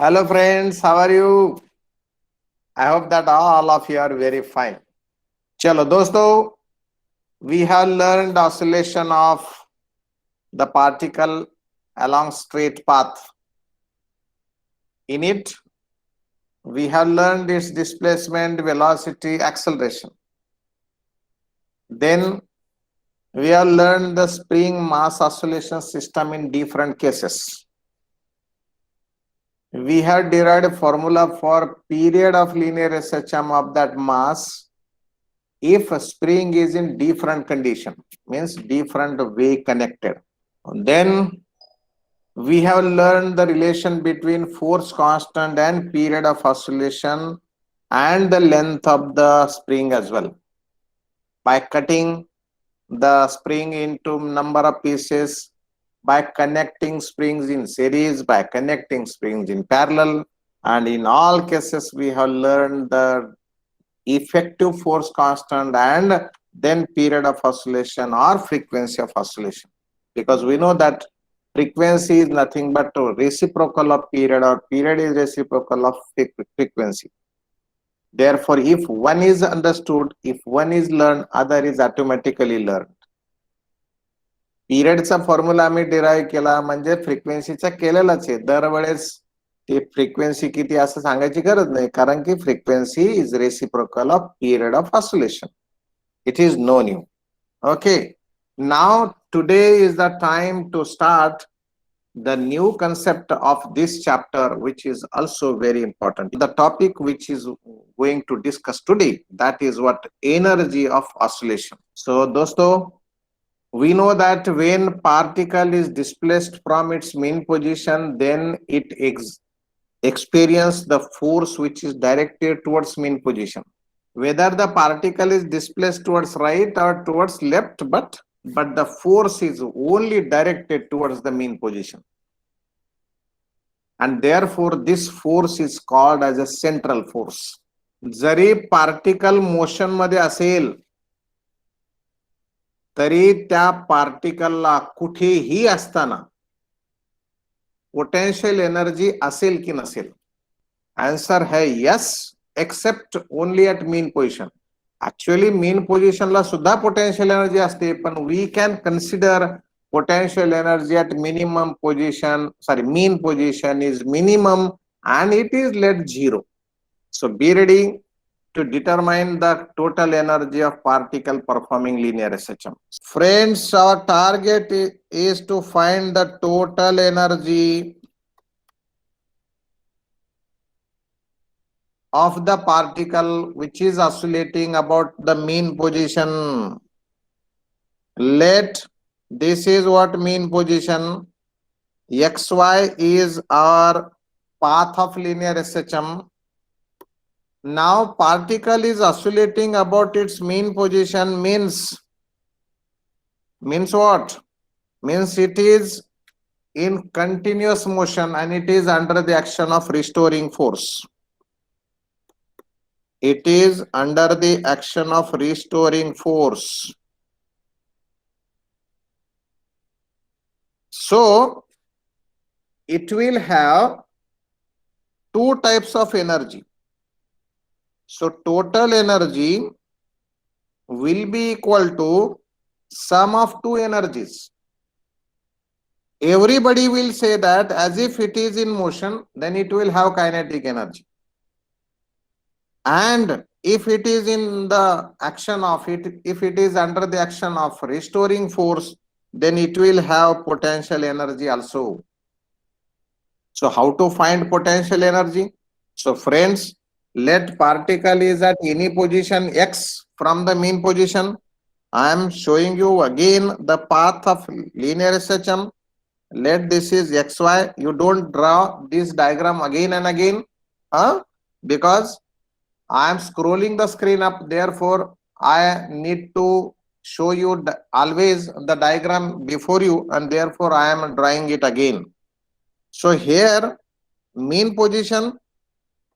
Hello friends, how are you? I hope that all of you are very fine. Chalo dosto, we have learned oscillation of the particle along straight path. In it, we have learned its displacement, velocity, acceleration. Then we have learned the spring mass oscillation system in different cases. We have derived a formula for period of linear SHM of that mass if a spring is in different condition, means different way connected. Then we have learned the relation between force constant and period of oscillation and the length of the spring as well, by cutting the spring into number of pieces, by connecting springs in series, by connecting springs in parallel, and in all cases we have learned the effective force constant and then period of oscillation or frequency of oscillation, because we know that frequency is nothing but a reciprocal of period, or period is reciprocal of frequency. Therefore, if one is understood, if one is learned, other is automatically learned. पिरियडचा formula आम्ही derive केला म्हणजे फ्रिक्वेन्सीचा केलेलाच आहे. दरवेळेस ती frequency किती असं सांगायची गरज नाही, कारण की frequency is reciprocal of period of oscillation. It is no new. Okay, now today is the time to start the new concept of this chapter, which is also very important. The topic which is going to discuss today, that is what energy of oscillation. So dosto, we know that when particle is displaced from its mean position, then it experience the force which is directed towards mean position, whether the particle is displaced towards right or towards left, but the force is only directed towards the mean position, and therefore this force is called as a central force. Zari particle motion मध्ये असेल तरी त्या पार्टिकलला कुठेही असताना potential energy असेल की नसेल? Answer है yes, except only at mean position. Actually mean पोजिशनला सुद्धा पोटेन्शियल एनर्जी असते, पण we can consider potential energy at minimum position, mean position is minimum and it is let zero. So be ready to determine the total energy of particle performing linear SHM. Friends, our target is to find the total energy of the particle which is oscillating about the mean position. Let this is what mean position. XY is our path of linear SHM. Now particle is oscillating about its mean position, means what? Means it is in continuous motion and it is under the action of restoring force. It is under the action of restoring force. So it will have two types of energy. So total energy will be equal to sum of two energies. Everybody will say that as if it is in motion, then it will have kinetic energy. And if it is in the action of it, if it is under the action of restoring force, then it will have potential energy also. So how to find potential energy? So friends, let particle is at any position x from the mean position. I am showing you again the path of linear SHM. Let this is xy. You don't draw this diagram again and again, because I am scrolling the screen up. Therefore I need to show you always the diagram before you, and therefore I am drawing it again. So here mean position.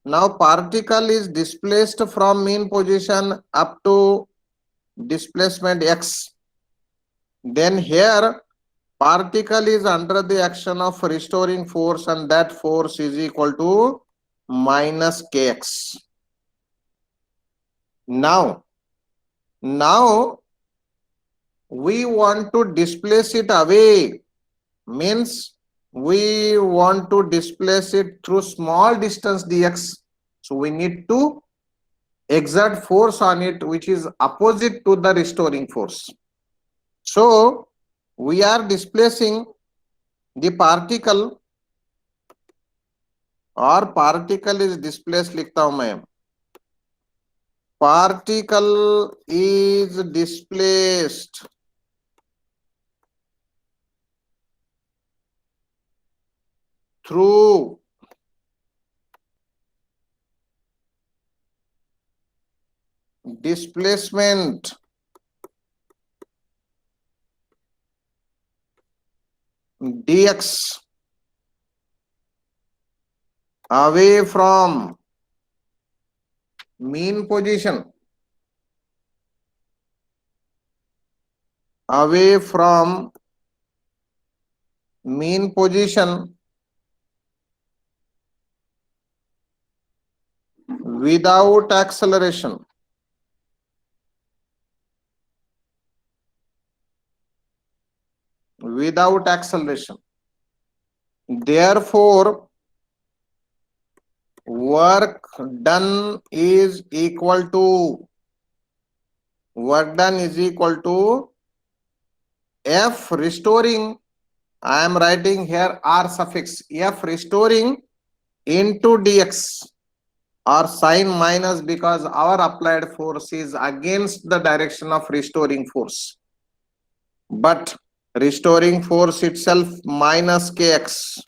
Now particle is displaced from mean position up to displacement x. Then here particle is under the action of restoring force, and that force is equal to minus kx. Now we want to displace it away, means we want to displace it through small distance dx. So we need to exert force on it which is opposite to the restoring force. So we are displacing the particle, or particle is displaced, लिखता हूं मैं, particle is displaced through displacement dx away from mean position, away from mean position without acceleration. Without acceleration. Therefore, work done is equal to F restoring, I am writing here R suffix, F restoring into dx, or sign minus because our applied force is against the direction of restoring force. But restoring force itself minus kx,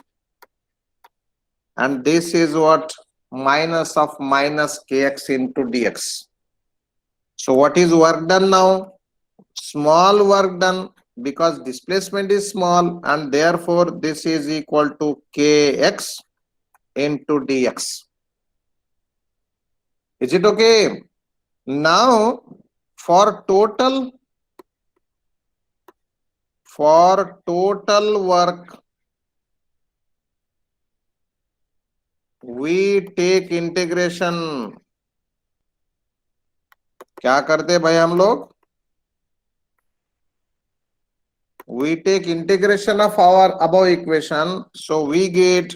and this is what minus of minus kx into dx. So what is work done now? Small work done, because displacement is small, and therefore this is equal to kx into dx. Is it okay? Now for total work, we take integration. क्या करते भाई हम लोग? We take integration of our above equation, so we get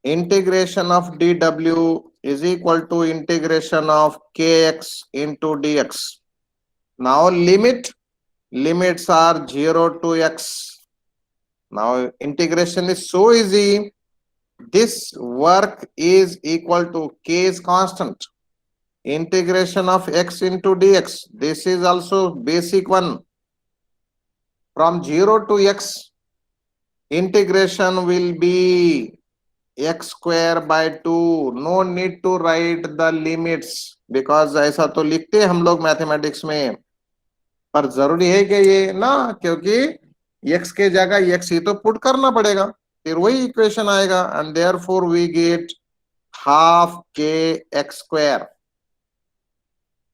integration of dw is equal to integration of kx into dx. Now limits are 0 to x. Now integration is so easy. This work is equal to k is constant, integration of x into dx. This is also basic one. From 0 to x, integration will be x square by 2. No need to write the limits, because ऐसा तो लिखते हैं हम लोग mathematics में, पर जरूरी है कि ये ना, क्योंकि x के जगह x ही तो पुट करना पड़ेगा, फिर वही इक्वेशन आएगा, and therefore we get half K X square.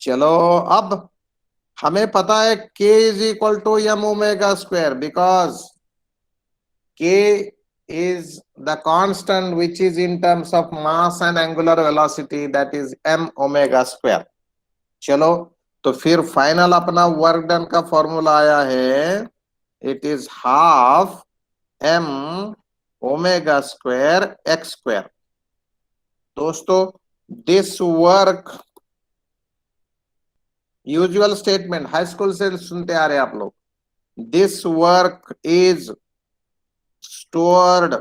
चलो अब हमें पता है k is equal to M omega square, because k is the constant which is in terms of mass and angular velocity, that is m omega square. चलो तो फिर final अपना work done का फॉर्मूला आया है, it is half m omega square x square. दोस्तों this work, usual statement high school से सुनते आ रहे आप लोग, this work is stored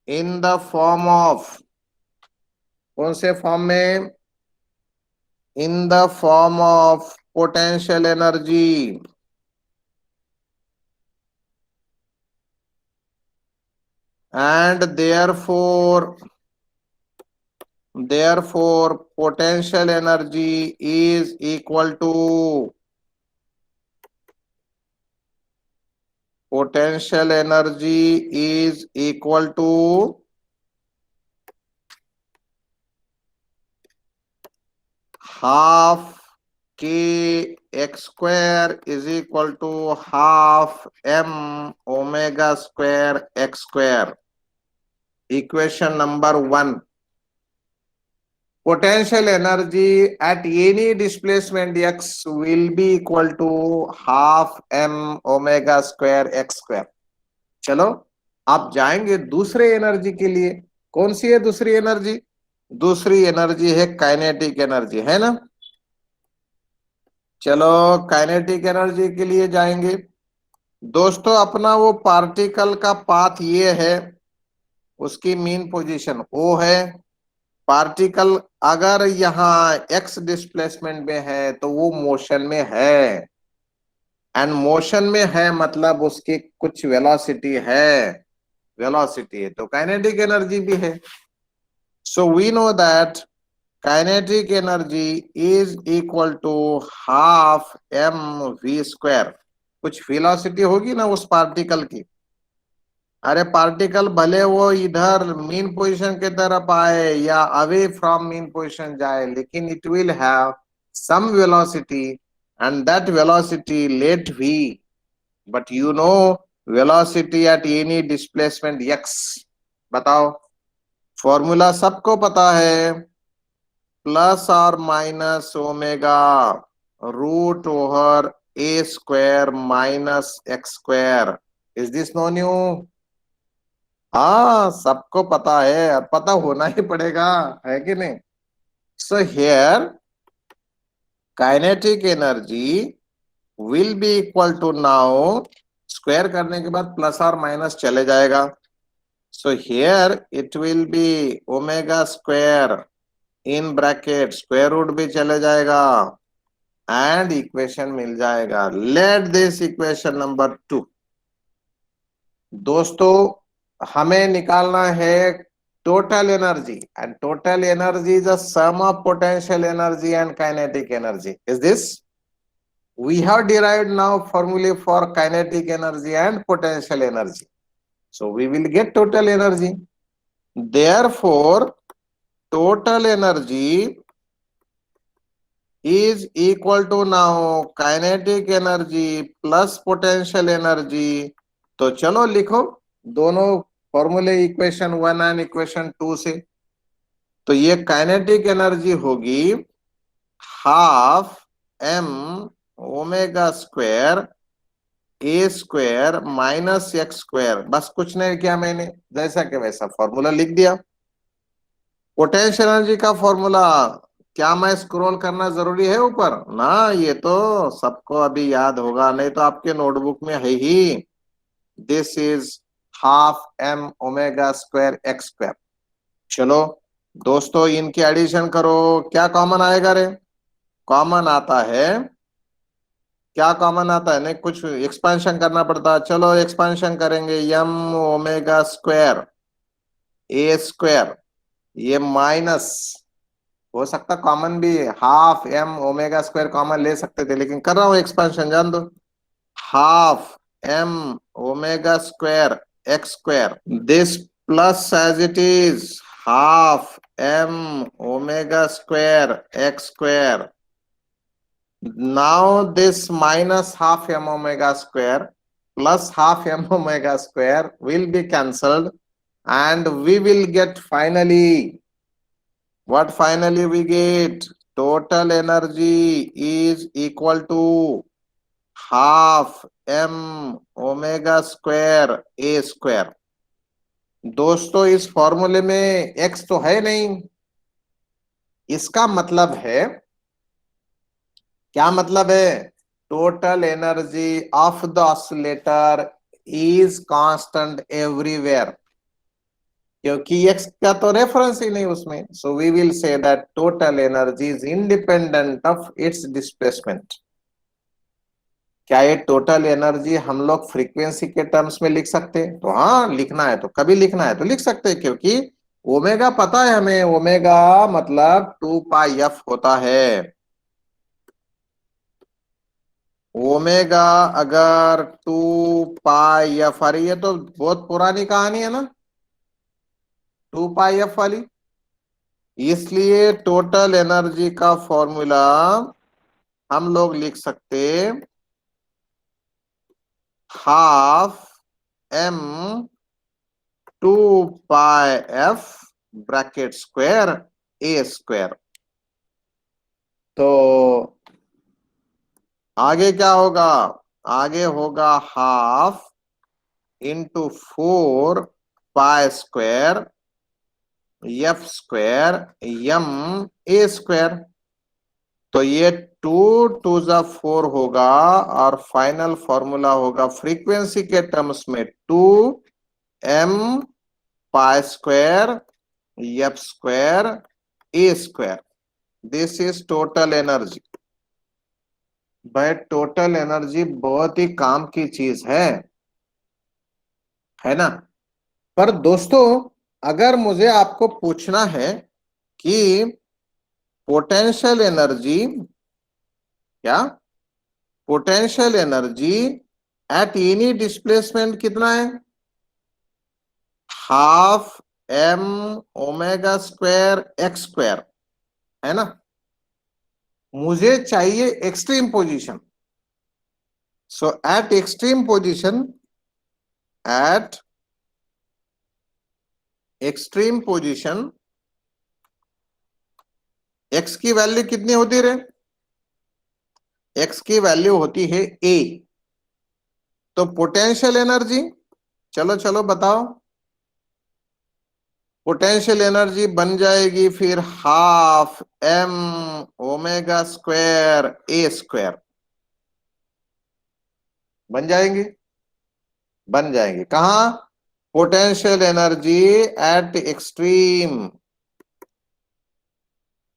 in the form of, कौन से फॉर्म में? In the form of potential energy. And therefore potential energy is equal to half K X square is equal to half M omega square x square. Equation number 1. Potential energy at any displacement x will be equal to half m omega square x square. चलो आप जाएंगे दूसरे energy के लिए. कौन सी है दूसरी energy? दूसरी एनर्जी है काइनेटिक एनर्जी, है ना. चलो काइनेटिक एनर्जी के लिए जाएंगे. दोस्तों अपना वो पार्टिकल का पाथ ये है, उसकी मीन पोजीशन O है. पार्टिकल अगर यहाँ एक्स डिस्प्लेसमेंट में है तो वो मोशन में है, एंड मोशन में है मतलब उसकी कुछ वेलोसिटी है. वेलोसिटी है तो काइनेटिक एनर्जी भी है. So we know that kinetic energy is equal to half M V square. कुछ वेलोसिटी होगी ना उस पार्टिकल की. अरे पार्टिकल भले वो इधर मीन पोजीशन की तरफ आए या अवे फ्रॉम मीन पोजीशन जाए, लेकिन it will have some velocity and that velocity let v. But you know velocity at any displacement x. बताओ. फॉर्मूला सबको पता है. प्लस और minus omega root over A square minus x square. Is this no new? हाँ सबको पता है और पता होना ही पड़ेगा, है कि नहीं. So here kinetic energy will be equal to, now square करने के बाद प्लस और माइनस चले जाएगा. So here it will be omega square in bracket, square root भी चले जाएगा एंड इक्वेशन मिल जाएगा. Let this equation number 2. दोस्तों हमें निकालना है total energy, and total energy is a sum of potential energy and kinetic energy. Is this? We have derived now formulae for kinetic energy and potential energy, so we will get total energy. Therefore total energy is equal to now kinetic energy plus potential energy. तो चलो लिखो दोनों फॉर्मूले, equation 1 and equation 2 से. तो ये kinetic energy होगी half M omega square ए square minus x square. बस कुछ नहीं किया मैंने, जैसा कि वैसा फॉर्मूला लिख दिया. पोटेंशियल एनर्जी का फॉर्मूला क्या मैं स्क्रॉल करना जरूरी है ऊपर ना? ये तो सबको अभी याद होगा, नहीं तो आपके नोटबुक में है ही. This is half M omega square x square. चलो दोस्तों इनकी एडिशन करो. क्या कॉमन आएगा रे? कॉमन आता है. क्या कॉमन आता है? नहीं कुछ एक्सपेंशन करना पड़ता है. चलो एक्सपेंशन करेंगे. एम ओमेगा स्क्वायर ए स्क्वायर, ये माइनस हो सकता कॉमन भी, half M omega square common ले सकते थे, लेकिन कर रहा हूं एक्सपेंशन, जान दो. Half M omega square x square, this plus as it is half m omega square x square. Now this minus half m omega square plus half m omega square will be cancelled and we will get finally, what finally we get? Total energy is equal to half m omega square a square. दोस्तों इस फॉर्मूले में x तो है नहीं. इसका मतलब है, क्या मतलब है? Total energy of the oscillator is constant everywhere, क्योंकि x का तो रेफरेंस ही नहीं उसमें. So we will say that total energy is independent of its displacement. क्या ये टोटल एनर्जी हम लोग फ्रीक्वेंसी के टर्म्स में लिख सकते हैं? तो हाँ लिखना है तो कभी लिखना है तो लिख सकते हैं, क्योंकि ओमेगा पता है हमें. ओमेगा मतलब 2 पाई एफ होता है. ओमेगा अगर 2 पाई एफ आ रही है तो बहुत पुरानी कहानी है ना 2 पाई एफ वाली. इसलिए टोटल एनर्जी का फॉर्मूला हम लोग लिख सकते half m 2 π f bracket square a square. तो आगे क्या होगा? आगे होगा half into 4 π² f square m a square. तो ये 2 2 4 होगा और फाइनल फॉर्मूला होगा फ्रीक्वेंसी के टर्म्स में 2m π² f square a square. This is total energy. भाई टोटल एनर्जी बहुत ही काम की चीज है ना। पर दोस्तों अगर मुझे आपको पूछना है कि पोटेंशियल एनर्जी क्या, potential energy at any displacement कितना है? Half m omega square x square, है ना। मुझे चाहिए एक्सट्रीम पोजीशन। सो eight extreme position, eight extreme position x की वैल्यू कितनी होती रे? x की वैल्यू होती है a। तो पोटेंशियल एनर्जी, चलो चलो बताओ, पोटेंशियल एनर्जी बन जाएगी फिर half m omega square a square. बन जाएंगे, बन जाएंगे। कहा? पोटेंशियल एनर्जी एट एक्सट्रीम,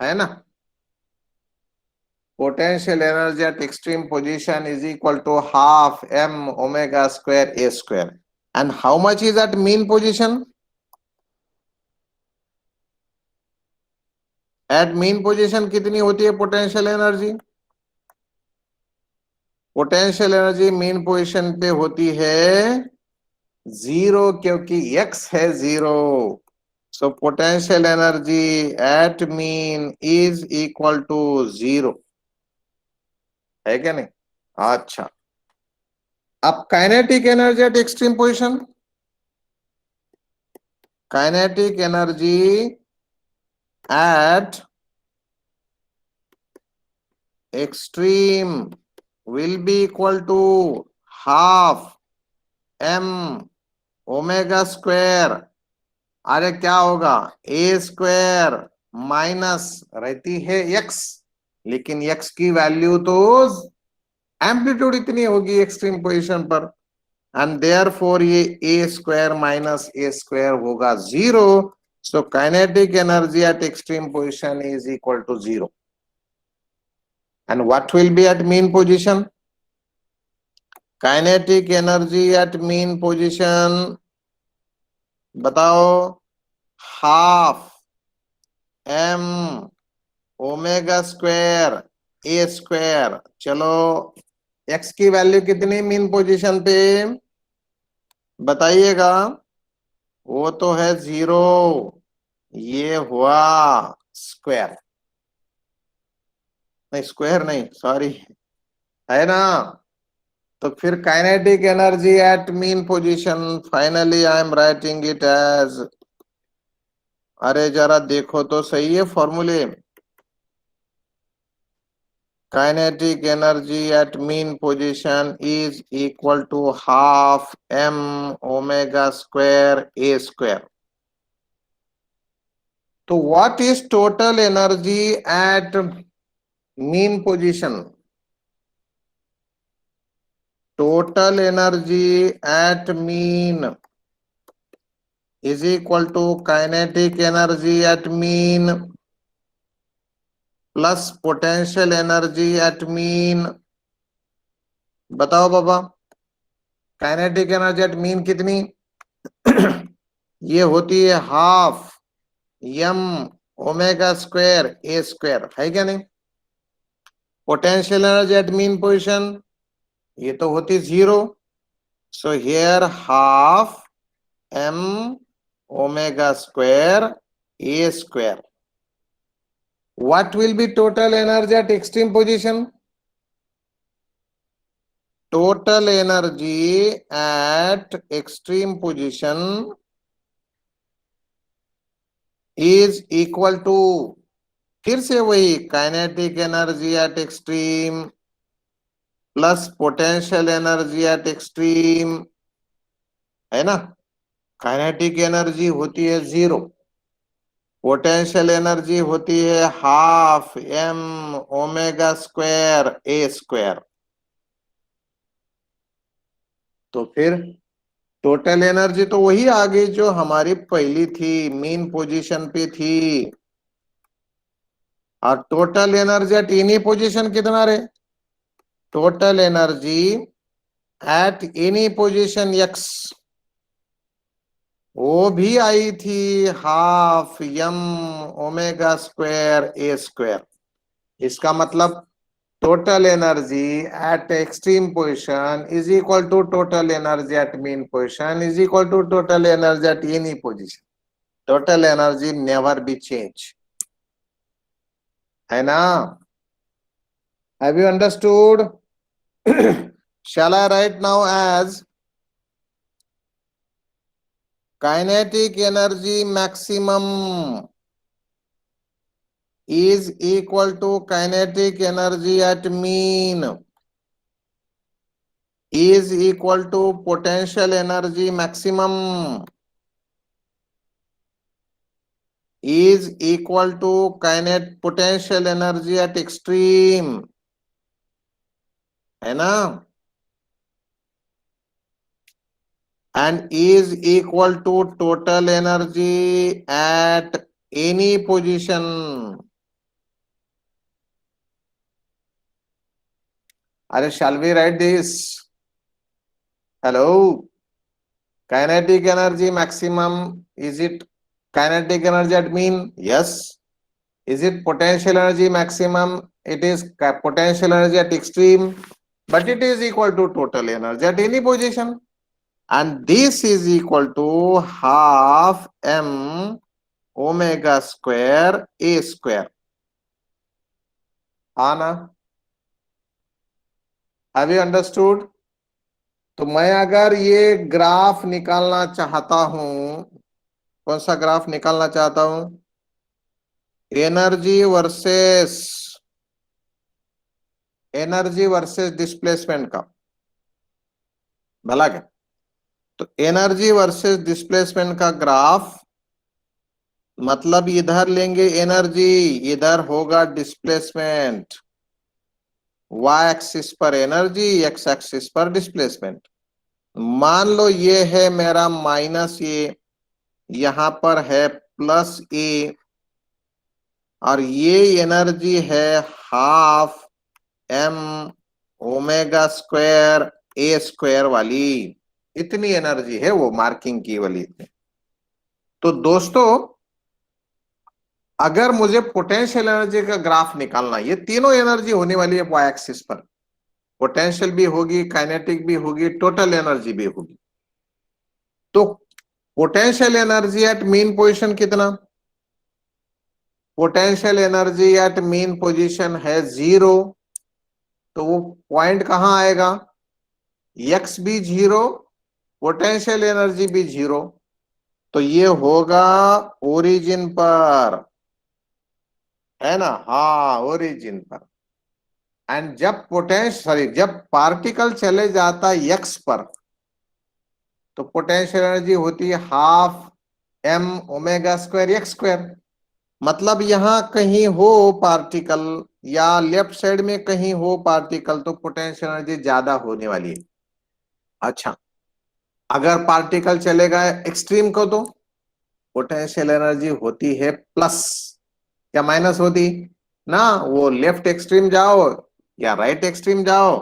है ना। Potential energy at extreme position is equal to half m omega square a square. And how much is at mean position? At mean position कितनी होती है potential energy? Potential energy mean position पे होती है 0, क्योंकि x है 0। So potential energy at mean is equal to 0, है क्या नहीं? अच्छा, अब kinetic energy at extreme position, kinetic energy at extreme will be equal to half m omega square. अरे क्या होगा? a स्क्वायर माइनस रहती है x, लेकिन x की वैल्यू तो एम्पलीट्यूड इतनी होगी एक्सट्रीम पोजीशन पर, एंड देयरफॉर ये a square minus a square होगा 0। So kinetic energy at extreme position is equal to 0। And what will be at mean position? Kinetic energy at mean position बताओ, half m omega square a square. चलो x की value कितनी mean position पे बताइएगा? वो तो है 0, ये हुआ स्क्वायर, नहीं स्क्वायर नहीं, सॉरी, है ना। तो फिर kinetic energy at mean position, finally I am writing it as, अरे जरा देखो तो सही है फॉर्मूले। Kinetic energy at mean position is equal to half m omega square a square. तो what is total energy at mean position? Total energy at mean is equal to kinetic energy at mean plus potential energy at mean। बताओ बाबा, kinetic energy at mean कितनी? ये होती है half m omega square a square, है क्या नहीं? Potential energy at mean position ये तो होती 0। So here half m omega square a square. What will be total energy at extreme position? total energy at extreme position is equal to, फिर से वही kinetic energy at extreme plus potential energy at extreme, है ना। Kinetic energy होती है 0, potential energy होती है half M omega square ए square. तो फिर टोटल एनर्जी तो वही आ गई जो हमारी पहली थी, मीन पोजीशन पे थी। और total energy at any position कितना रहे? Total energy at any position X, वो भी आई थी हाफ एम ओमेगा स्क्वायर ए स्क्वायर। इसका मतलब total energy at extreme position is equal to total energy at mean position is equal to total energy at any position. Total energy never be change, है ना। Have you understood? shall I write now as kinetic energy maximum is equal to kinetic energy at mean is equal to potential energy maximum is equal to kinetic potential energy at extreme, है ना, and is equal to total energy at any position. Are shall we write this? Hello, kinetic energy maximum, is it kinetic energy at mean? Yes. Is it potential energy maximum? It is potential energy at extreme, but it is equal to total energy at any position. And this is equal to half m omega square a square. आना, have you understood? तो मैं अगर ये graph निकालना चाहता हूं, कौन सा ग्राफ निकालना चाहता हूं? एनर्जी वर्सेस डिस्प्लेसमेंट का, भला क्या? तो एनर्जी वर्सेस डिस्प्लेसमेंट का ग्राफ, मतलब इधर लेंगे एनर्जी, इधर होगा डिस्प्लेसमेंट। वाई एक्सिस पर एनर्जी, एक्स एक्सिस पर डिस्प्लेसमेंट। मान लो ये है मेरा माइनस ए, यहां पर है प्लस ए, और ये एनर्जी है हाफ एम ओमेगा स्क्वायर ए स्क्वायर वाली, इतनी एनर्जी है वो मार्किंग की वाली। तो दोस्तों अगर मुझे पोटेंशियल एनर्जी का ग्राफ निकालना, ये तीनों एनर्जी होने वाली है वाई एक्सिस पर, पोटेंशियल भी होगी, काइनेटिक भी होगी, टोटल एनर्जी भी होगी। तो potential energy at mean position कितना? Potential energy at mean position है 0, तो वो पॉइंट कहां आएगा? एक्स भी 0, पोटेंशियल एनर्जी भी 0, तो ये होगा ओरिजिन पर, है ना। हाँ, ओरिजिन पर। एंड जब पार्टिकल चले जाता है एक्स पर, तो पोटेंशियल एनर्जी होती है half M omega square x square. मतलब यहां कहीं हो पार्टिकल या लेफ्ट साइड में कहीं हो पार्टिकल, तो पोटेंशियल एनर्जी ज्यादा होने वाली है। अच्छा, अगर पार्टिकल चलेगा एक्सट्रीम को, तो पोटेंशियल एनर्जी होती है प्लस या माइनस होती ना। वो लेफ्ट एक्सट्रीम जाओ या राइट एक्सट्रीम जाओ,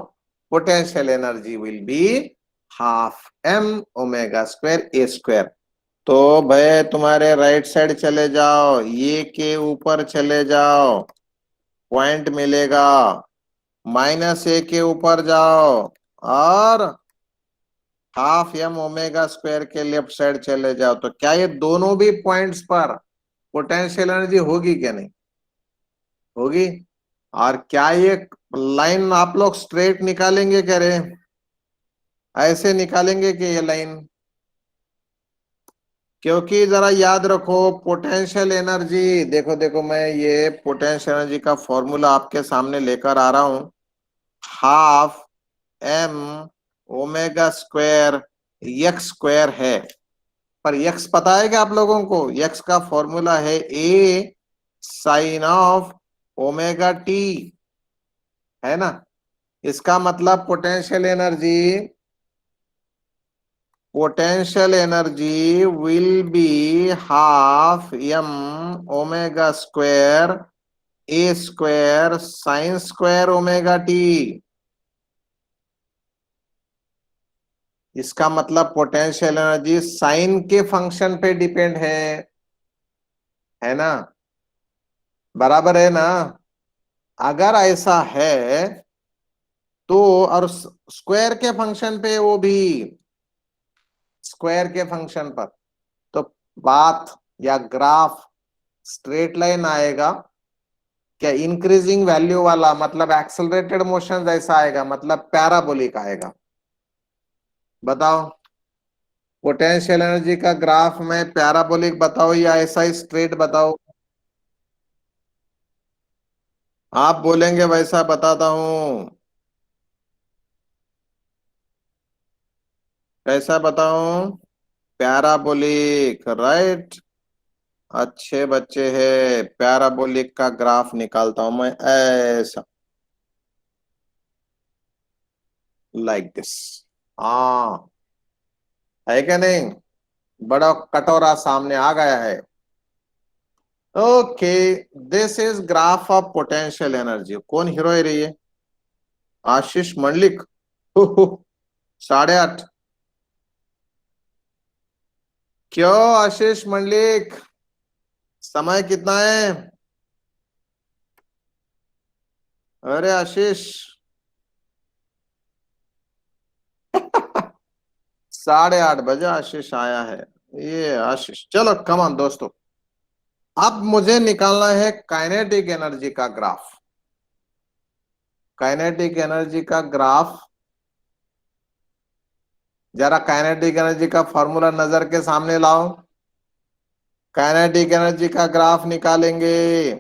potential energy will be half M omega square A square. तो भाई तुम्हारे राइट साइड चले जाओ, ये के ऊपर चले जाओ, पॉइंट मिलेगा, माइनस ए के ऊपर जाओ और हाफ एम ओमेगा स्क्वायर के लेफ्ट साइड चले जाओ। तो क्या ये दोनों भी पॉइंट्स पर पोटेंशियल एनर्जी होगी क्या? नहीं होगी। और क्या ये लाइन आप लोग स्ट्रेट निकालेंगे कह रहे हैं? ऐसे निकालेंगे कि ये लाइन, क्योंकि जरा याद रखो पोटेंशियल एनर्जी, देखो देखो मैं ये पोटेंशियल एनर्जी का फॉर्मूला आपके सामने लेकर आ रहा हूं। Half M omega square x square है, पर यक्स पता है क्या आप लोगों को? यक्स का फॉर्मूला है A sine of omega T, है ना? इसका मतलब potential energy will be half M omega square A square sine square omega T. इसका मतलब पोटेंशियल एनर्जी साइन के फंक्शन पे डिपेंड है ना? बराबर है ना? अगर ऐसा है तो, और स्क्वायर के फंक्शन पे, वो भी स्क्वायर के फंक्शन पर, तो बात या ग्राफ स्ट्रेट लाइन आएगा क्या? इंक्रीजिंग वैल्यू वाला, मतलब एक्सेलरेटेड मोशन जैसा आएगा, मतलब पैराबोलिक आएगा। बताओ, पोटेंशियल एनर्जी का ग्राफ में पैराबोलिक बताओ या ऐसा ही स्ट्रेट बताओ? आप बोलेंगे वैसा बताता हूं। कैसा बताऊं? Parabolic, right. अच्छे बच्चे हैं, पैराबोलिक का ग्राफ निकालता हूं मैं ऐसा, लाइक दिस। हाँ, है क्या नहीं? बड़ा कटोरा सामने आ गया है। Okay, this is graph of potential energy. कौन हीरो है रही है? आशीष मंडलिक। 8:30। क्यों आशीष मंडलिक, समय कितना है? अरे आशीष। 8:30 बजे आशीष आया है। ये आशीष, चलो कमान दोस्तों, अब मुझे निकालना है काइनेटिक एनर्जी का ग्राफ। काइनेटिक एनर्जी का ग्राफ, जरा काइनेटिक एनर्जी का फॉर्मूला नजर के सामने लाओ। काइनेटिक एनर्जी का ग्राफ निकालेंगे।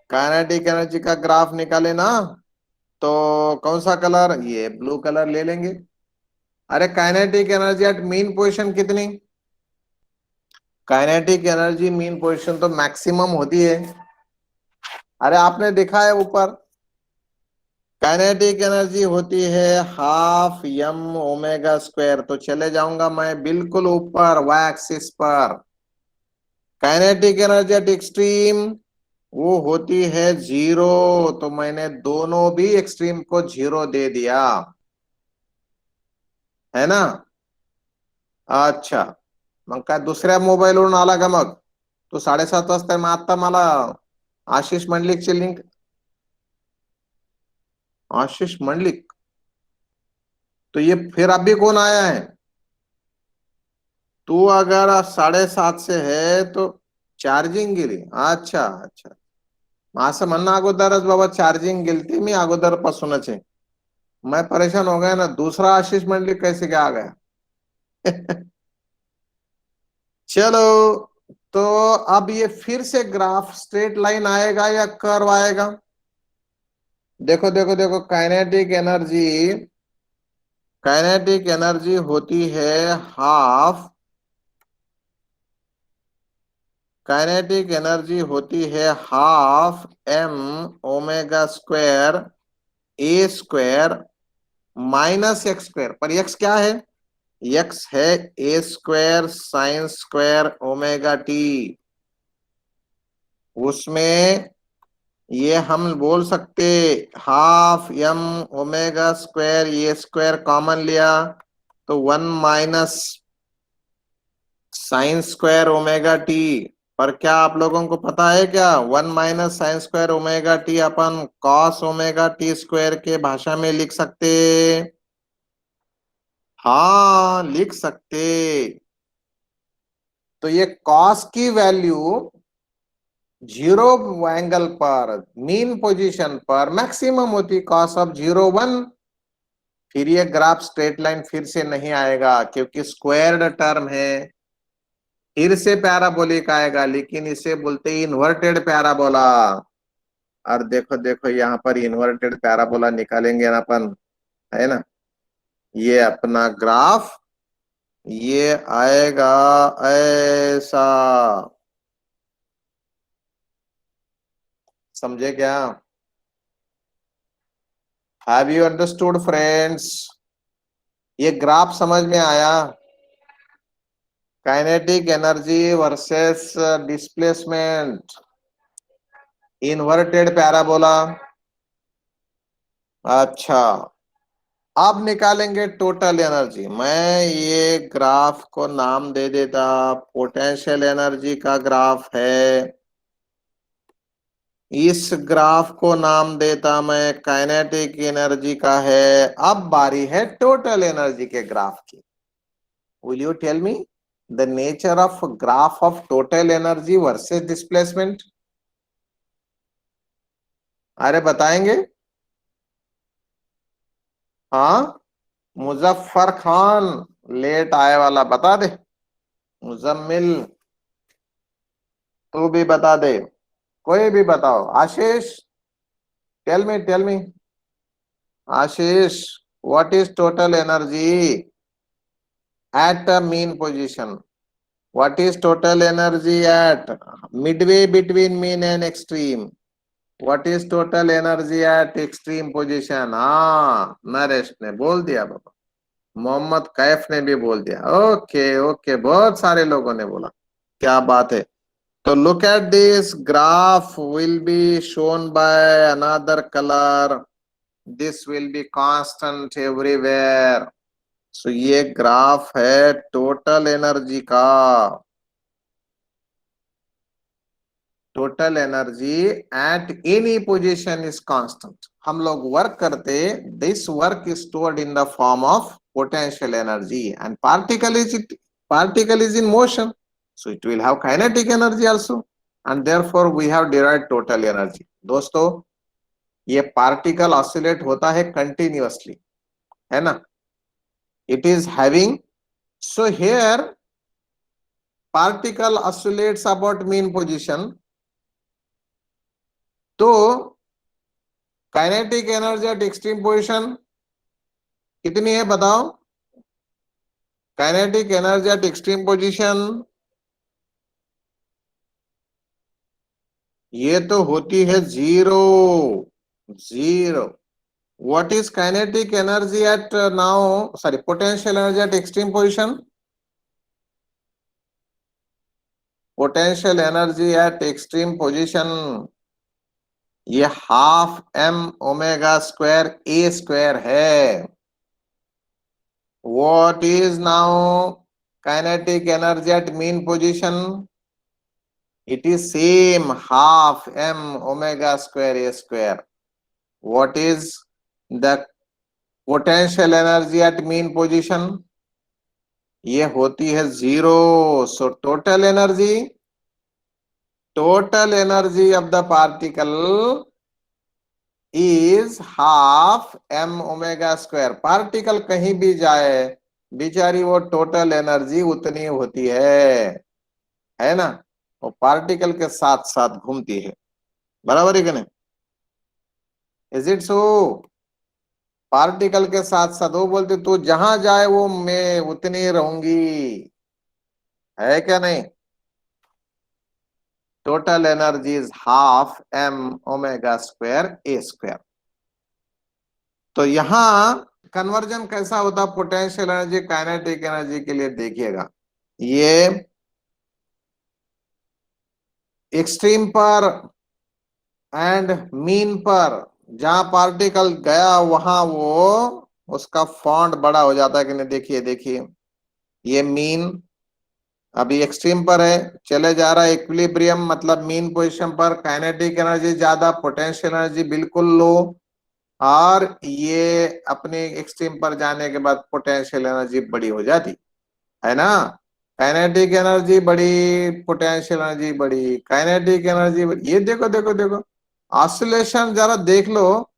काइनेटिक एनर्जी का ग्राफ निकाले ना, तो कौन सा कलर? ये ब्लू कलर ले लेंगे। अरे kinetic energy at mean position कितनी? काइनेटिक एनर्जी मीन पोजीशन तो मैक्सिमम होती है। अरे आपने देखा है ऊपर, काइनेटिक एनर्जी होती है हाफ एम ओमेगा स्क्वायर। तो चले जाऊंगा मैं बिल्कुल ऊपर वाई एक्सिस पर। काइनेटिक एनर्जी एट एक्सट्रीम वो होती है 0, तो मैंने दोनों भी एक्सट्रीम को 0 दे दिया, है ना? अच्छा, मग काय दुसऱ्या मोबाईलवरून आला का मग? तो 7:30 वाजता मग आता मला आशिष मंडलिकची लिंक, आशीष मंडलिक, तो ये फिर अभी कौन आया है? तू अगर 7:30 से है तो चार्जिंग गेली? अच्छा अच्छा, असं म्हणणं अगोदरच बाबा चार्जिंग गेलती, मी अगोदर पासूनच आहे। मैं परेशान हो गया ना, दूसरा आशीष मंडलिक कैसे क्या आ गया? चलो, तो अब ये फिर से ग्राफ स्ट्रेट लाइन आएगा या कर्व आएगा? देखो देखो देखो, काइनेटिक एनर्जी होती है हाफ, काइनेटिक एनर्जी होती है हाफ एम ओमेगा स्क्वायर ए स्क्वायर माइनस एक्स स्क्वायर, पर एक्स क्या है? एक्स है a square sine square omega t. उसमें ये हम बोल सकते, हाफ एम ओमेगा स्क्वायर ए स्क्वायर कॉमन लिया तो 1 - साइन स्क्वायर ओमेगा टी। पर क्या आप लोगों को पता है क्या, 1 - साइन स्क्वायर ओमेगा टी अपन कॉस ओमेगा टी स्क्वायर के भाषा में लिख सकते? हाँ लिख सकते। तो ये कॉस की वैल्यू 0 एंगल पर मीन पोजीशन पर मैक्सिमम होती, कॉस ऑफ 0 1, फिर ये ग्राफ स्ट्रेट लाइन फिर से नहीं आएगा क्योंकि स्क्वायर्ड टर्म है, फिर से पैराबोलिक आएगा, लेकिन इसे बोलते हैं इन्वर्टेड पैराबोला। और देखो देखो यहाँ पर इन्वर्टेड पैराबोला निकालेंगे ना अपन, है ना, ये अपना ग्राफ ये आएगा ऐसा, समझे क्या? Have you understood friends? ये ग्राफ समझ में आया? Kinetic energy versus displacement, inverted parabola. अच्छा, अब निकालेंगे टोटल एनर्जी। मैं ये ग्राफ को नाम दे देता, पोटेंशियल एनर्जी का ग्राफ है, इस ग्राफ को नाम देता मैं काइनेटिक एनर्जी का है। अब बारी है टोटल एनर्जी के ग्राफ की। Will you tell me the nature of graph of total energy versus displacement? अरे बताएंगे? हाँ, मुजफ्फर खान लेट आए वाला बता दे, मुजम्मिल तू भी बता दे, कोई भी बताओ। Ashish, tell me Ashish, what is total energy at a mean position? What is total energy at midway between mean and extreme? What is total energy at extreme position? हाँ, नरेश ने बोल दिया बाबा, मोहम्मद कैफ ने भी बोल दिया। ओके ओके, बहुत सारे लोगों ने बोला, क्या बात है। तो look at this graph will be shown by another color. This will be constant everywhere. So ये ग्राफ है टोटल एनर्जी का। Total energy at any position is constant. हम लोग वर्क करते, this work is stored in the form of potential energy and particle is in motion, so it will have kinetic energy also, and therefore we have derived total energy. दोस्तों, ये particle oscillate होता है continuously, है ना, it is having, so here particle oscillates about mean position, तो kinetic energy at extreme position कितनी है बताओ? Kinetic energy at extreme position ये तो होती है zero, zero. What is kinetic energy at now, sorry, potential energy at extreme position? Potential energy at extreme position ये half m omega square a square है। What is now kinetic energy at mean position? It is same half m omega square a square. What is the potential energy at mean position? ये होती है zero. So total energy of the particle is half m omega square. Particle कहीं भी जाए बेचारी, वो total energy उतनी होती है ना, वो पार्टिकल के साथ साथ घूमती है, बराबर है कि नहीं? Is it so? पार्टिकल के साथ साथ वो बोलते तू जहां जाए वो मैं उतनी रहूंगी, है क्या नहीं? Total energy is half m omega square a square. तो यहां कन्वर्जन कैसा होता पोटेंशियल एनर्जी काइनेटिक एनर्जी के लिए, देखिएगा, ये एक्सट्रीम पर एंड मीन पर जहां पार्टिकल गया वहां वो उसका फॉन्ट बड़ा हो जाता है कि नहीं? देखिए देखिए, ये मीन अभी एक्सट्रीम पर है, चले जा रहा है इक्विलिब्रियम, मतलब मीन पोजीशन पर काइनेटिक एनर्जी ज्यादा, पोटेंशियल एनर्जी बिल्कुल लो, और ये अपने एक्सट्रीम पर जाने के बाद पोटेंशियल एनर्जी बड़ी हो जाती है ना। काइनेटिक एनर्जी बड़ी, पोटेंशियल एनर्जी बड़ी, काइनेटिक एनर्जी बड़ी। ये देखो देखो देखो, ऑसिलेशन जरा देख लो,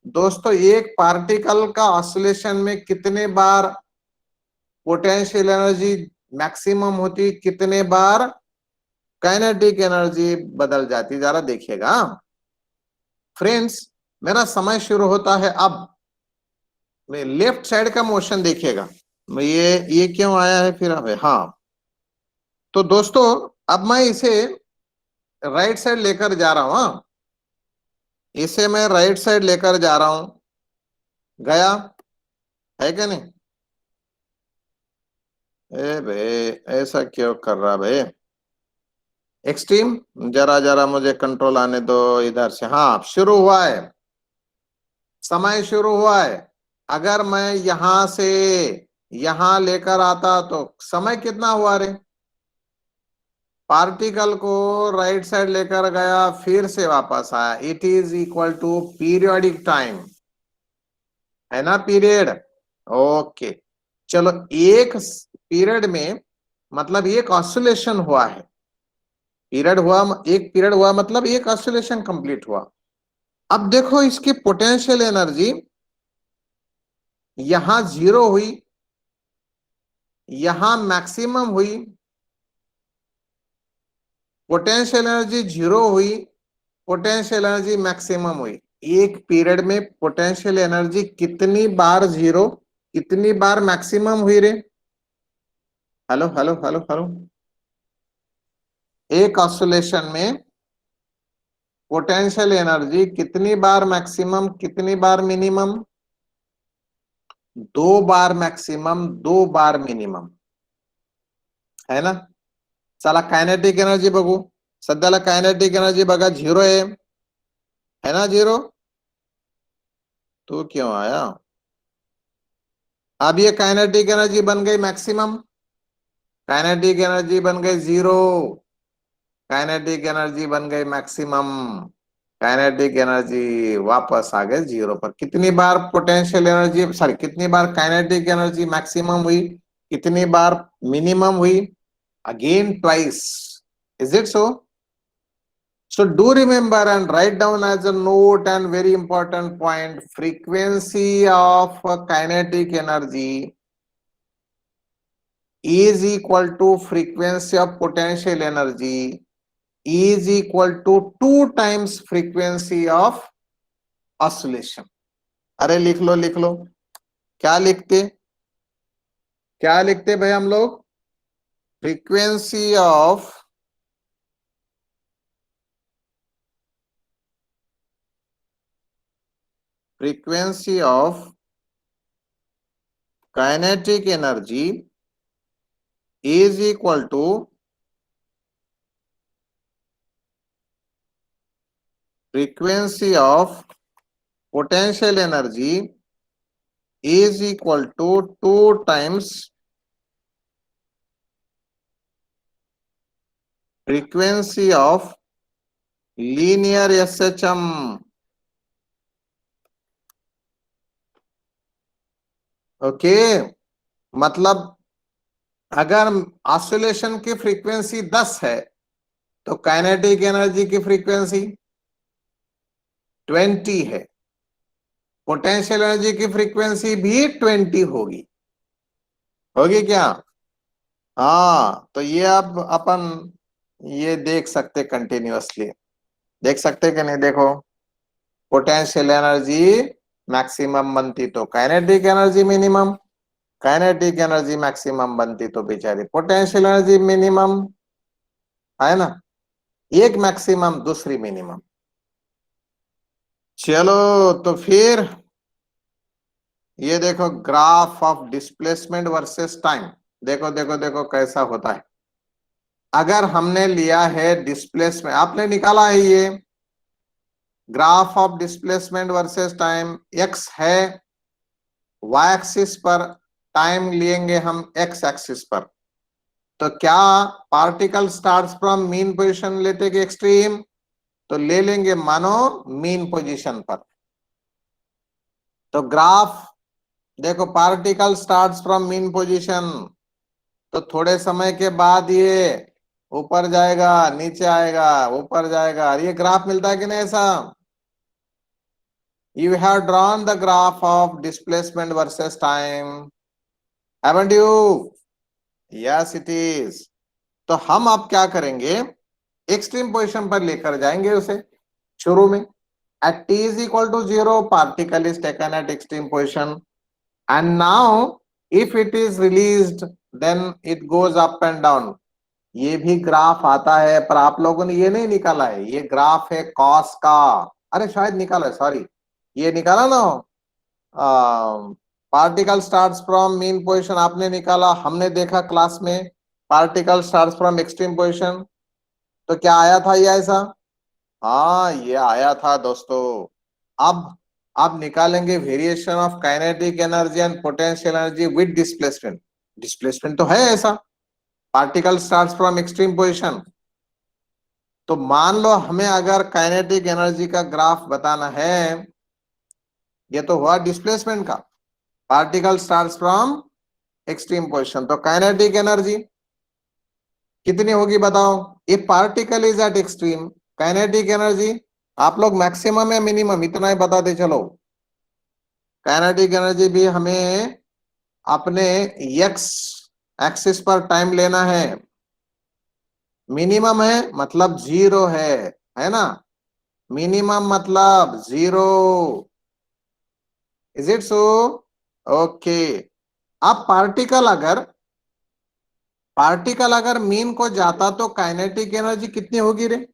दोस्तों एक पार्टिकल का ऑसिलेशन में कितने बार पोटेंशियल एनर्जी मैक्सिमम होती, कितने बार काइनेटिक एनर्जी बदल जाती, जरा देखिएगा फ्रेंड्स। मेरा समय शुरू होता है अब। मैं लेफ्ट साइड का मोशन देखिएगा, मैं ये क्यों आया है फिर अब है, हाँ। तो दोस्तों अब मैं इसे राइट साइड लेकर जा रहा हूं, हाँ, इसे मैं राइट साइड लेकर जा रहा हूं, गया है क्या नहीं? ए भाई ऐसा क्यों कर रहा भाई एक्सट्रीम, जरा जरा मुझे कंट्रोल आने दो इधर से। हाँ शुरू हुआ है, समय शुरू हुआ है। अगर मैं यहां से यहां लेकर आता तो समय कितना हुआ रे? पार्टिकल को राइट साइड लेकर गया, फिर से वापस आया, it is equal to periodic time, है ना, पीरियड। ओके, चलो एक पीरियड में मतलब एक ऑसिलेशन हुआ है, पीरियड हुआ, एक पीरियड हुआ मतलब एक ऑसिलेशन कंप्लीट हुआ। अब देखो इसकी पोटेंशियल एनर्जी यहां जीरो हुई, यहां मैक्सिमम हुई, पोटेंशियल एनर्जी जीरो हुई, पोटेंशियल एनर्जी मैक्सिमम हुई। एक पीरियड में पोटेंशियल एनर्जी कितनी बार जीरो, कितनी बार मैक्सिमम हुई रे? Hello hello hello hello. एक ऑसिलेशन में पोटेंशियल एनर्जी कितनी बार मैक्सिमम, कितनी बार मिनिमम? दो बार मैक्सिमम, दो बार मिनिमम, है ना? चला कायनेटिक एनर्जी बघू, सध्याला कायनेटिक एनर्जी बघा झिरो है ना, जीरो। तो क्यों आया? अब ये काइनेटिक एनर्जी बन गई मैक्सिमम, काइनेटिक एनर्जी बन गई जीरो, काइनेटिक एनर्जी बन गई मैक्सिमम, काइनेटिक एनर्जी वापस आ गए जीरो पर। कितनी बार पोटेंशियल एनर्जी, सॉरी कितनी बार काइनेटिक एनर्जी मैक्सिमम हुई, कितनी बार मिनिमम हुई? Again twice, is it so? So do remember and write down as a note and very important point, frequency of kinetic energy is equal to frequency of potential energy is equal to 2 times frequency of oscillation. अरे लिख लो, क्या लिखते, क्या लिखते भाई हम लोग? Frequency of kinetic energy is equal to frequency of potential energy is equal to 2 times frequency of linear SHM. Okay, मतलब अगर ऑसिलेशन की फ्रीक्वेंसी 10 है तो काइनेटिक एनर्जी की फ्रीक्वेंसी 20 है, पोटेंशियल एनर्जी की फ्रीक्वेंसी भी 20 होगी, होगी क्या? हाँ, तो ये अब अपन ये देख सकते कंटिन्यूअसली, देख सकते कि नहीं? देखो पोटेंशियल एनर्जी मैक्सिमम बनती तो kinetic energy minimum, kinetic energy maximum बनती तो बेचारी पोटेंशियल एनर्जी मिनिमम, है ना? एक मैक्सिमम दूसरी मिनिमम। चलो तो फिर ये देखो graph of displacement versus time, देखो देखो देखो कैसा होता है। अगर हमने लिया है डिस्प्लेसमेंट, आपने निकाला है ये graph of displacement versus time, x है वाई एक्सिस पर, टाइम लेंगे हम एक्स एक्सिस पर, तो क्या particle starts from mean position लेते कि एक्सट्रीम? तो ले लेंगे मानो मीन पोजीशन पर। तो ग्राफ देखो particle starts from mean position, तो थोड़े समय के बाद ये ऊपर जाएगा, नीचे आएगा, ऊपर जाएगा, ये ग्राफ मिलता है कि नहीं ऐसा? You have drawn the graph of displacement versus time, haven't you? Yes, it is. तो हम अब क्या करेंगे, एक्सट्रीम पोजीशन पर लेकर जाएंगे उसे शुरू में. At t is equal to 0, particle is taken at extreme position. And now, if it is released, then it goes up and down. ये भी ग्राफ आता है, पर आप लोगों ने ये नहीं निकाला है. ये ग्राफ है कॉस का. अरे शायद निकाला है, सॉरी. ये निकाला ना, particle starts from mean position आपने निकाला, हमने देखा क्लास में. Particle starts from extreme position. तो क्या आया था ये ऐसा? हाँ, ये आया था दोस्तों. अब निकालेंगे variation of kinetic energy and potential energy with displacement. Displacement तो है ऐसा, particle starts from extreme position. तो मान लो हमें अगर काइनेटिक एनर्जी का ग्राफ बताना है, ये तो हुआ डिस्प्लेसमेंट का. Particle starts from extreme position, तो काइनेटिक एनर्जी कितनी होगी बताओ. If particle is eight extreme, kinetic energy आप लोग मैक्सिमम या मिनिमम इतना ही बताते चलो. काइनेटिक एनर्जी भी हमें अपने एक्स एक्सिस पर टाइम लेना है. मिनिमम है मतलब जीरो है ना. मिनिमम मतलब zero. Is it so? Okay. अब पार्टिकल अगर मीन को जाता तो काइनेटिक एनर्जी कितनी होगी रे.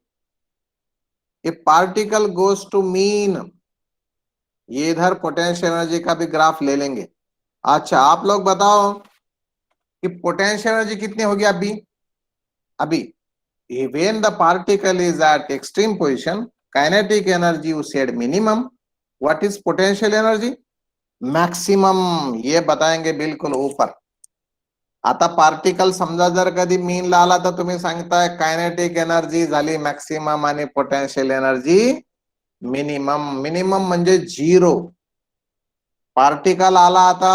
If particle goes to mean, ये इधर पोटेंशियल एनर्जी का भी ग्राफ ले लेंगे. अच्छा आप लोग बताओ कि पोटेंशियल एनर्जी कितनी होगी अभी when the particle is at extreme position, kinetic energy you said minimum. What is potential energy? Maximum. ये बताएंगे बिल्कुल ऊपर. आता पार्टिकल समजा जर कधी मीन ला आला तर तुम्ही सांगताय कायनेटिक एनर्जी झाली मॅक्सिमम आणि पोटेन्शियल एनर्जी मिनिमम. मिनिमम म्हणजे झिरो. पार्टिकल आला आता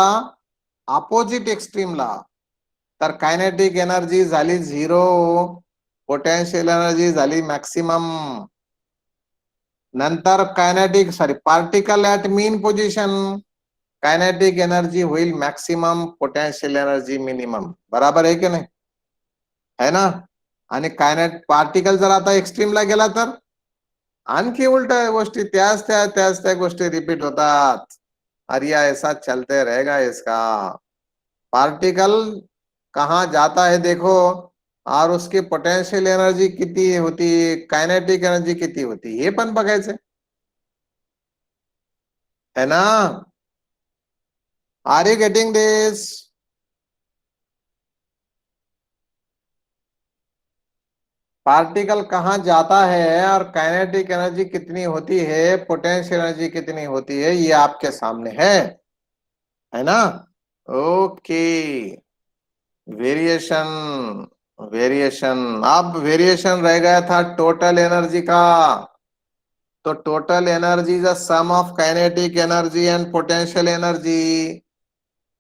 अपोजिट एक्स्ट्रीमला, तर कायनेटिक एनर्जी झाली झिरो, पोटेन्शियल एनर्जी झाली मॅक्सिमम. नंतर particle at mean position, kinetic energy होईल मॅक्सिमम, पोटेन्शियल एनर्जी मिनिमम. बराबर आहे की नाही, है ना. आणि पार्टिकल जर आता एक्स्ट्रीमला गेला तर आणखी उलट गोष्टी त्याच त्या गोष्टी रिपीट होतात. अरे ऐसा चलते रहेगा इसका. पार्टिकल कहाँ जाता है देखो, और उसकी पोटेंशियल एनर्जी किती होती, कायनेटिक एनर्जी किती होती, हे पण बघायचं है ना. Are you getting this? Particle कहाँ जाता है और काइनेटिक एनर्जी कितनी होती है, पोटेंशियल एनर्जी कितनी होती है, ये आपके सामने है ना. ओके. वेरिएशन अब वेरिएशन रह गया था टोटल एनर्जी का. तो total energy is the sum of kinetic energy and potential energy.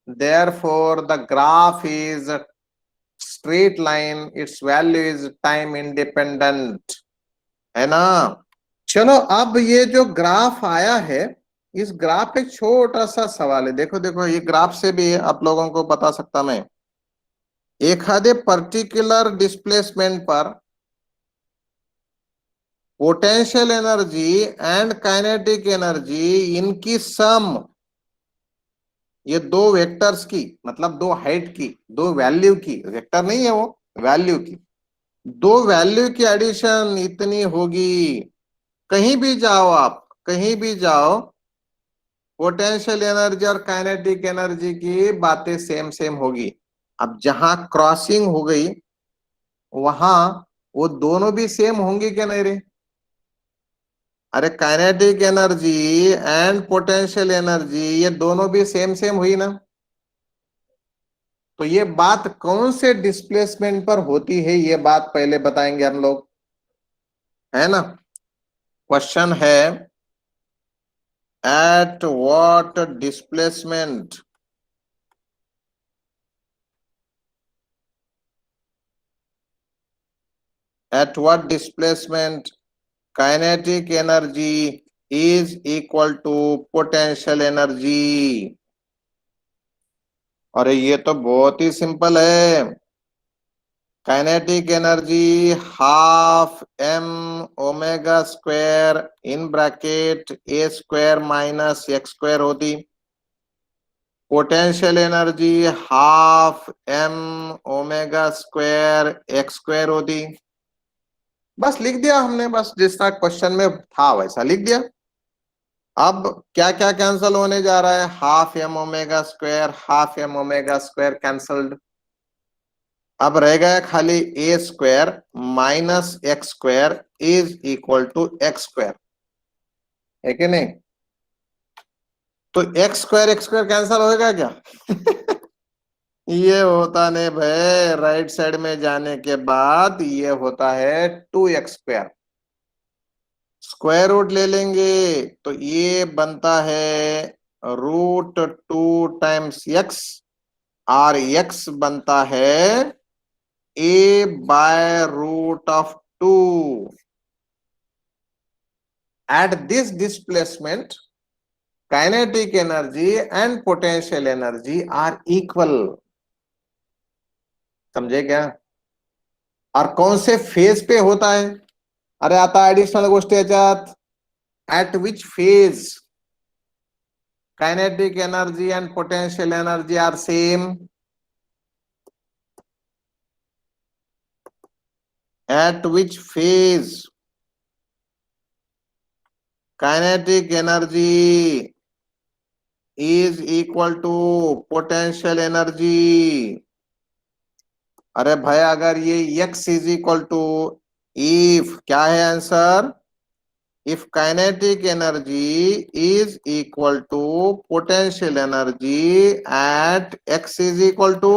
Therefore the graph is straight line, its value is time independent, है ना. चलो अब ये जो ग्राफ आया है, इस ग्राफ पे छोटा सा सवाल है. देखो देखो, ये ग्राफ से भी आप लोगों को बता सकता मैं. एखादे पर्टिक्युलर डिस्प्लेसमेंट पर potential energy and kinetic energy, इनकी सम, ये दो वेक्टर्स की, मतलब दो हाइट की, दो वैल्यू की, वेक्टर नहीं है वो, वैल्यू की, दो वैल्यू की एडिशन इतनी होगी. कहीं भी जाओ आप, कहीं भी जाओ, पोटेंशियल एनर्जी और काइनेटिक एनर्जी की बातें सेम सेम होगी. अब जहां क्रॉसिंग हो गई वहां वो दोनों भी सेम होंगी क्या नहीं रे. अरे kinetic energy and potential energy ये दोनों भी सेम सेम हुई ना. तो ये बात कौन से डिस्प्लेसमेंट पर होती है, ये बात पहले बताएंगे हम लोग, है ना. क्वेश्चन है at what displacement, at what displacement kinetic energy is equal to potential energy. अरे ये तो बहुत ही सिंपल है। Kinetic energy half M omega square in bracket a square minus x square होती। Potential energy half M omega square x square होती। बस लिख दिया हमने, बस जिस तरह क्वेश्चन में था वैसा लिख दिया। अब क्या क्या कैंसिल होने जा रहा है? Half M omega square, half M omega square cancelled. अब रह गया खाली a square minus x square is equal to x square, है कि नहीं? तो एक्स स्क्वायर कैंसिल होएगा क्या? ये होता नहीं भाई, राइट साइड में जाने के बाद ये होता है 2x स्क्वायर। स्क्वायर रूट ले लेंगे तो ये बनता है √2 टाइम्स x, और x बनता है a/√2। At this displacement kinetic energy and potential energy are equal. समझे क्या? और कौन से फेज पे होता है? अरे आता एडिशनल गोष्टी याच्यात, at which phase kinetic energy and potential energy are same? At which phase kinetic energy is equal to potential energy? अरे भाई अगर ये x is equal to, if क्या है answer? if kinetic energy is equal to potential energy at x is equal to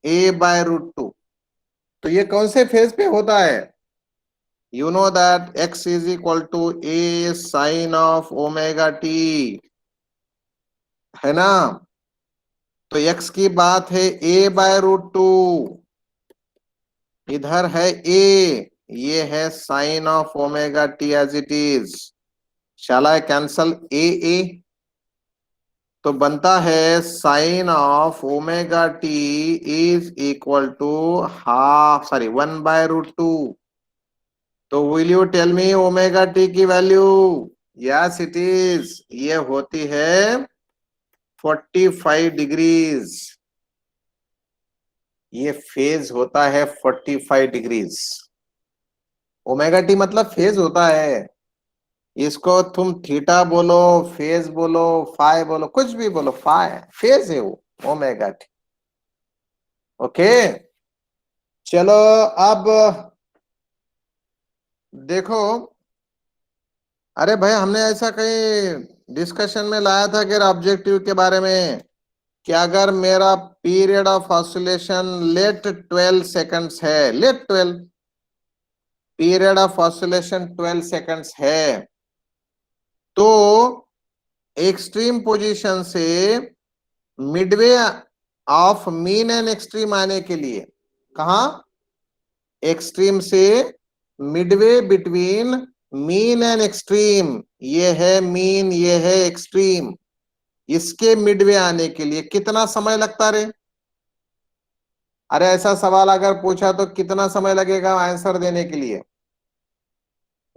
a/√2, तो ये कौन से फेज पे होता है? You know that x is equal to a sine of omega T, है ना? तो x की बात है a/√2, इधर है a, ये है sine of omega t as it is. Shall I cancel a? तो बनता है sine of omega t is equal to half, sorry 1/√2। तो will you tell me omega t की वैल्यू? यस इट इज, ये होती है 45 डिग्रीज। ये phase होता है 45 डिग्रीज। ओमेगा टी मतलब फेज होता है। इसको तुम थीटा बोलो, फेज बोलो, फाई बोलो, कुछ भी बोलो, फाई फेज है वो, ओमेगा टी। ओके चलो अब देखो। अरे भाई हमने ऐसा कहीं डिस्कशन में लाया था कि ऑब्जेक्टिव के बारे में, कि अगर मेरा period of oscillation let 12 seconds है, let 12, period of oscillation 12 seconds है, तो एक्सट्रीम पोजीशन से midway of mean and extreme आने के लिए, कहा? एक्सट्रीम से midway between mean and extreme, ये है मीन, ये है एक्सट्रीम, इसके मिडवे आने के लिए कितना समय लगता रे? अरे ऐसा सवाल अगर पूछा तो कितना समय लगेगा आंसर देने के लिए?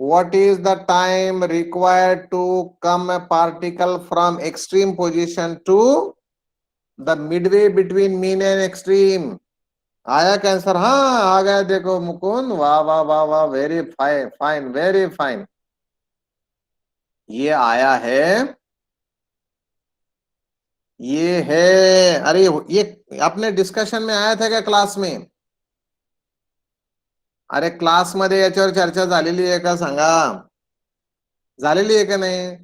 What is the time required to come a particle from extreme position to the midway between mean and extreme? आया कैंसर? हाँ आ गया, देखो मुकुंद, वाह वाह वाह वाह, very fine fine, very fine. ये आया है, ये है। अरे ये अपने डिस्कशन में आया था क्या क्लास में? अरे क्लास मध्ये याच्यावर चर्चा झालेली आहे का सांगा? झालेली आहे का नाही?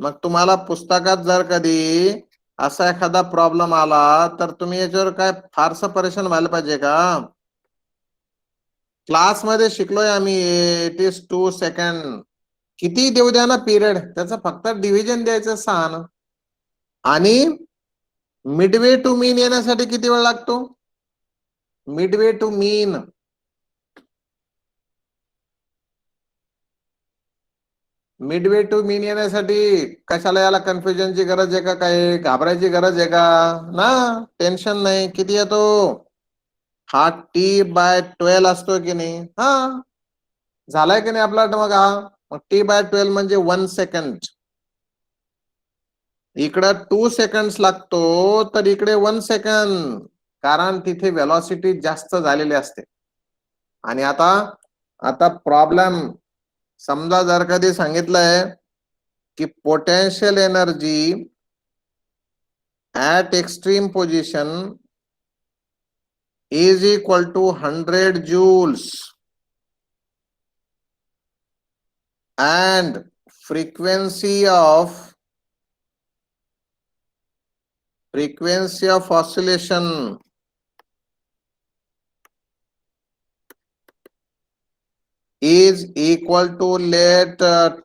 मग तुम्हाला पुस्तकात जर कधी असा एखादा प्रॉब्लेम आला तर तुम्ही याच्यावर काय फारसं परेशान व्हायला पाहिजे का? क्लास मध्ये शिकलोय आम्ही, इट इज 2 सेकंड, किती देऊ द्या ना पिरियड, त्याचं फक्त डिव्हिजन द्यायचं 6 आणि मिडवे टू मीन येण्यासाठी किती वेळ लागतो? Midway to mean midway to mean येण्यासाठी कशाला याला कन्फ्युजनची गरज आहे का, काय घाबरायची गरज आहे का ना? टेन्शन नाही. किती येतो हा T/12 असतो की नाही? हा झालाय की नाही आपला मग हा? मग T/12 म्हणजे 1 सेकंड. इकडं 2 सेकंड लागतो तर इकडे 1 सेकंड, कारण तिथे वेलॉसिटी जास्त झालेली असते. आणि आता आता प्रॉब्लेम समजा जर कधी सांगितलंय की potential energy at extreme position is equal to 100 joules and frequency of oscillation is equal to let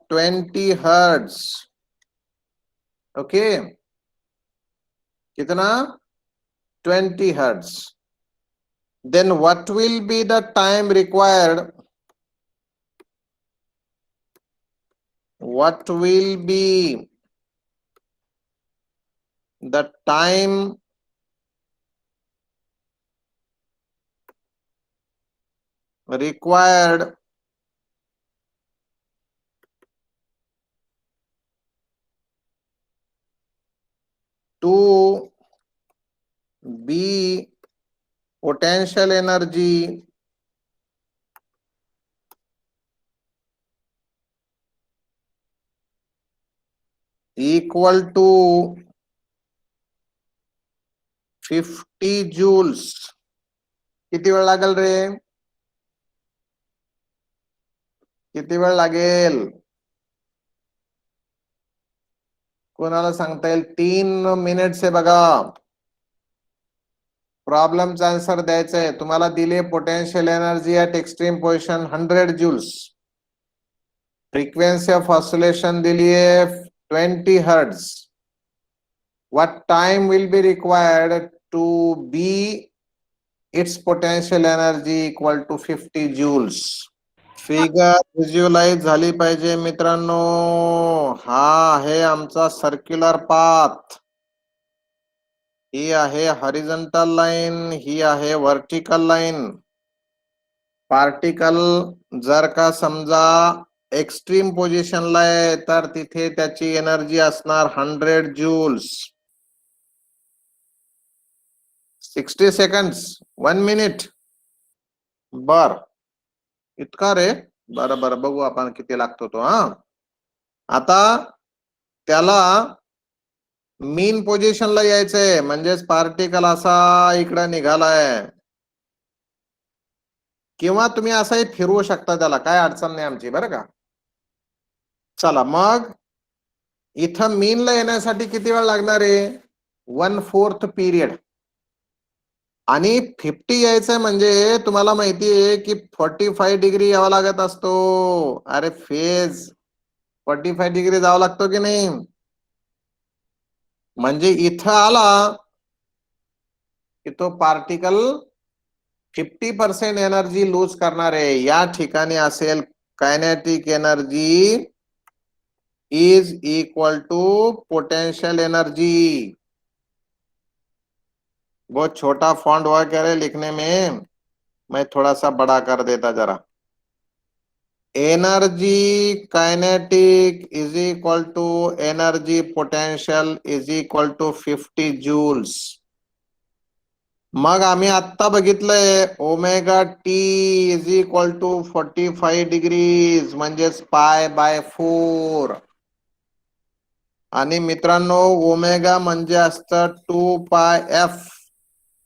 20 hertz. Okay, कितना? 20 hertz. Then what will be the time required? What will be the time required to be potential energy equal to 50 joules? किती वेळ लागेल रे? किती वेळ लागेल? कोणाला सांगता येईल? 3 मिनिट्स आहे बघा. प्रॉब्लेमचा आन्सर द्यायचा आहे. तुम्हाला दिले potential energy at extreme position 100 joules. Frequency of oscillation दिली आहे 20 hertz. What time will be required to be its potential energy equal to 50 joules? Figure visualise झाली पाहिजे मित्रांनो. हा आहे आमचा सर्क्युलर पाथ. ही आहे हॉरिझॉन्टल लाईन, ही आहे व्हर्टिकल लाईन. पार्टिकल जर का समजा एक्स्ट्रीम पोझिशनला आहे तर तिथे त्याची एनर्जी असणार 100 joules. 60 seconds, 1 minute. बर, इतका रे? बरं बरं, बघू आपण किती लागतो तो. हा आता त्याला मीन पोझिशनला यायचंय, म्हणजेच पार्टिकल असा इकडे निघालाय, किंवा तुम्ही असाही फिरवू शकता त्याला, काय अडचण नाही आमची, बरं का. चला मग इथं मीनला येण्यासाठी किती वेळ लागणार आहे? 1/4 पिरियड. आणि 50 यायचंय म्हणजे तुम्हाला माहिती आहे की 45 डिग्री यावा लागत असतो. अरे फेज 45 डिग्री जावं लागतो की नाही? म्हणजे इथं आला की तो पार्टिकल 50% एनर्जी लूज करणार आहे. या ठिकाणी असेल kinetic energy is equal to potential energy. बहुत छोटा फॉन्ट हुआ क्या रे लिखने में, मैं थोड़ा सा बड़ा कर देता जरा. Energy kinetic is equal to energy potential is equal to 50 joules. मग आम्ही आता बघितलंय omega t is equal to 45 degrees म्हणजेच π/4. आणि मित्रांनो ओमेगा म्हणजे असतं 2πf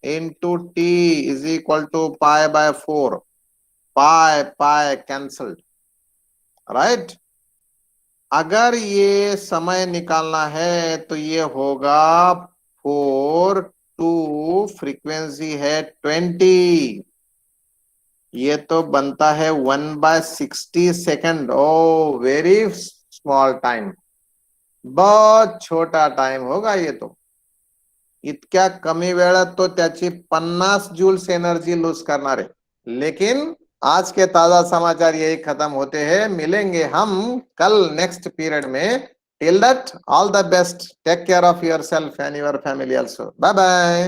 into t is equal to π/4. Pi cancelled, right. अगर ये समय निकालना है तो ये होगा 4/2, फ्रीक्वेंसी है 20, ये तो बनता है 1/60 सेकंड. ओ वेरी स्मॉल टाइम, बहुत छोटा टाइम होगा ये तो. इतक्या कमी वेळात तो त्याची 50 joules एनर्जी लूज करणार आहे. लेकिन आज के ताजा समाचार यही खत्म होते हैं, मिलेंगे हम कल नेक्स्ट पीरियड में। Till that all the best, take care of yourself and your family also, bye bye.